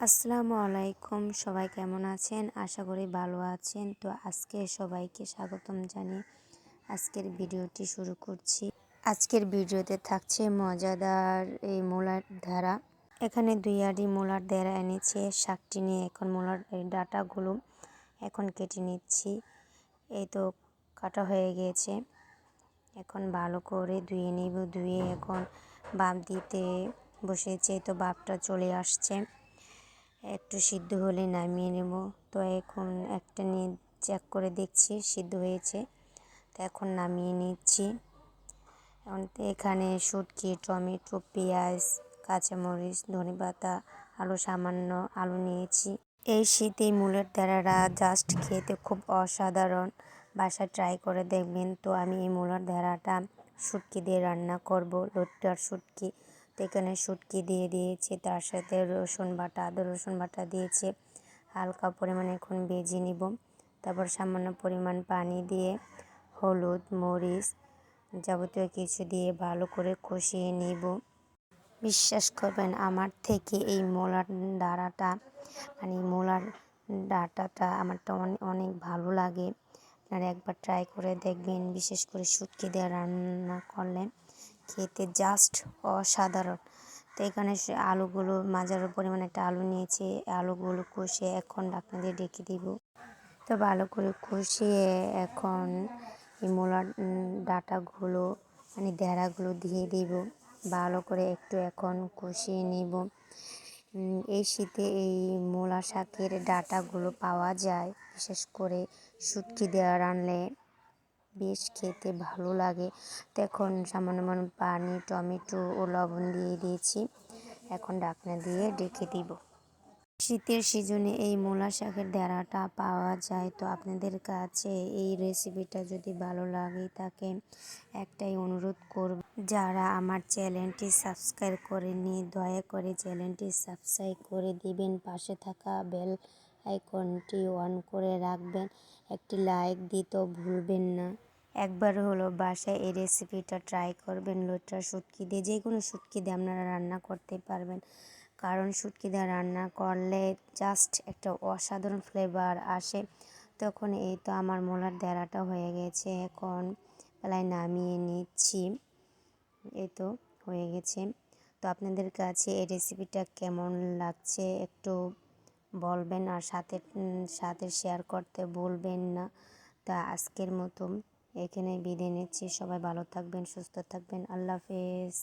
আসসালামু আলাইকুম, সবাই কেমন আছেন? আশা করি ভালো আছেন। তো আজকে সবাইকে স্বাগতম জানিয়ে আজকের ভিডিওটি শুরু করছি। আজকের ভিডিওতে থাকছে মজাদার এই মূলার ধারা। এখানে 2 আঁটি মূলার ধারা এনেছে। শাকটি নিয়ে এখন মূলার এই ডাঁটাগুলো এখন কেটে নিচ্ছি। এই তো কাটা হয়ে গিয়েছে। এখন ভালো করে ধুয়ে নিব। ধুয়ে এখন ভাপ দিতে বসেছে। তো ভাপটা চলে আসছে। একটু সিদ্ধ হলে নামিয়ে নেব। তো এখন একটা নিয়ে চেক করে দেখছি সিদ্ধ হয়েছে। তো এখন নামিয়ে নিচ্ছি। এখানে শুটকি, টমেটো, পেঁয়াজ, কাঁচামরিচ, ধনেপাতা, আলু, সামান্য আলু নিয়েছি। এই শীতে মূলের ধারাটা জাস্ট খেতে খুব অসাধারণ। বাসায় ট্রাই করে দেখবেন। তো আমি এই মূলের ধারাটা শুটকি দিয়ে রান্না করব, লোট্টার শুটকি। তো এখানে শুটকি দিয়ে দিয়েছি, তার সাথে রসুন বাটা, আদা রসুন বাটা দিয়েছি। হালকা পরিমাণে এখন ভেজে নিব। তারপর সামান্য পরিমাণ পানি দিয়ে হলুদ, মরিচ, যাবতীয় কিছু দিয়ে ভালো করে কষিয়ে নিব। বিশ্বাস করবেন, আমার থেকে এই মূলার ডাঁটাটা মূলার ডাঁটাটা আমারটা অনেক ভালো লাগে। আপনারা একবার ট্রাই করে দেখবেন। বিশেষ করে শুটকি দিয়ে রান্না করলে খেতে জাস্ট অসাধারণ। তো এখানে আলুগুলো মাঝারি পরিমাণে একটা আলু নিয়েছি। আলুগুলো কষিয়ে এখন ঢাকনা দিয়ে ঢেকে দিব। তো ভালো করে কষিয়ে এখন এই মূলার ডাঁটাগুলো ঢেঁড়াগুলো দিয়ে দিব। ভালো করে একটু এখন কষিয়ে নিব। এই শীতে এই মূলা শাকের ডাঁটাগুলো পাওয়া যায়। বিশেষ করে শুটকি দেওয়া রানলে বেশ খেতে ভালো লাগে। তো এখন সামান্য পানি, টমেটো ও লবণ দিয়ে দিয়েছি। এখন ঢাকনা দিয়ে ঢেকে দিব। শীতের সিজনে এই মূলা শাকের ঢেঁড়াটা পাওয়া যায়। তো আপনাদের কাছে এই রেসিপিটা যদি ভালো লাগে থাকে একটাই অনুরোধ করব, যারা আমার চ্যানেলটি সাবস্ক্রাইব করেননি দয়া করে চ্যানেলটি সাবস্ক্রাইব করে দিবেন। পাশে থাকা বেল আইকনটি অন করে রাখবেন। একটি লাইক দিতেও ভুলবেন না। একবার হলো বাসায় এই রেসিপিটা ট্রাই করবেন। লোট্টা শুটকি দিয়ে, যে কোনো শুটকি দিয়ে আপনারা রান্না করতে পারবেন। কারণ শুটকি দিয়ে রান্না করলে জাস্ট একটা অসাধারণ ফ্লেভার আসে। তখন এই তো আমার মূলার ঢেঁড়াটা হয়ে গেছে। এখন বেলায় নামিয়ে নিচ্ছি। এই তো হয়ে গেছে। তো আপনাদের কাছে এই রেসিপিটা কেমন লাগছে একটু বলবেন, আর সাথে শেয়ার করতে ভুলবেন না। তা আজকের মতো এখানে বিদায় নিচ্ছি। সবাই ভালো থাকবেন, সুস্থ থাকবেন। আল্লাহ হাফেজ।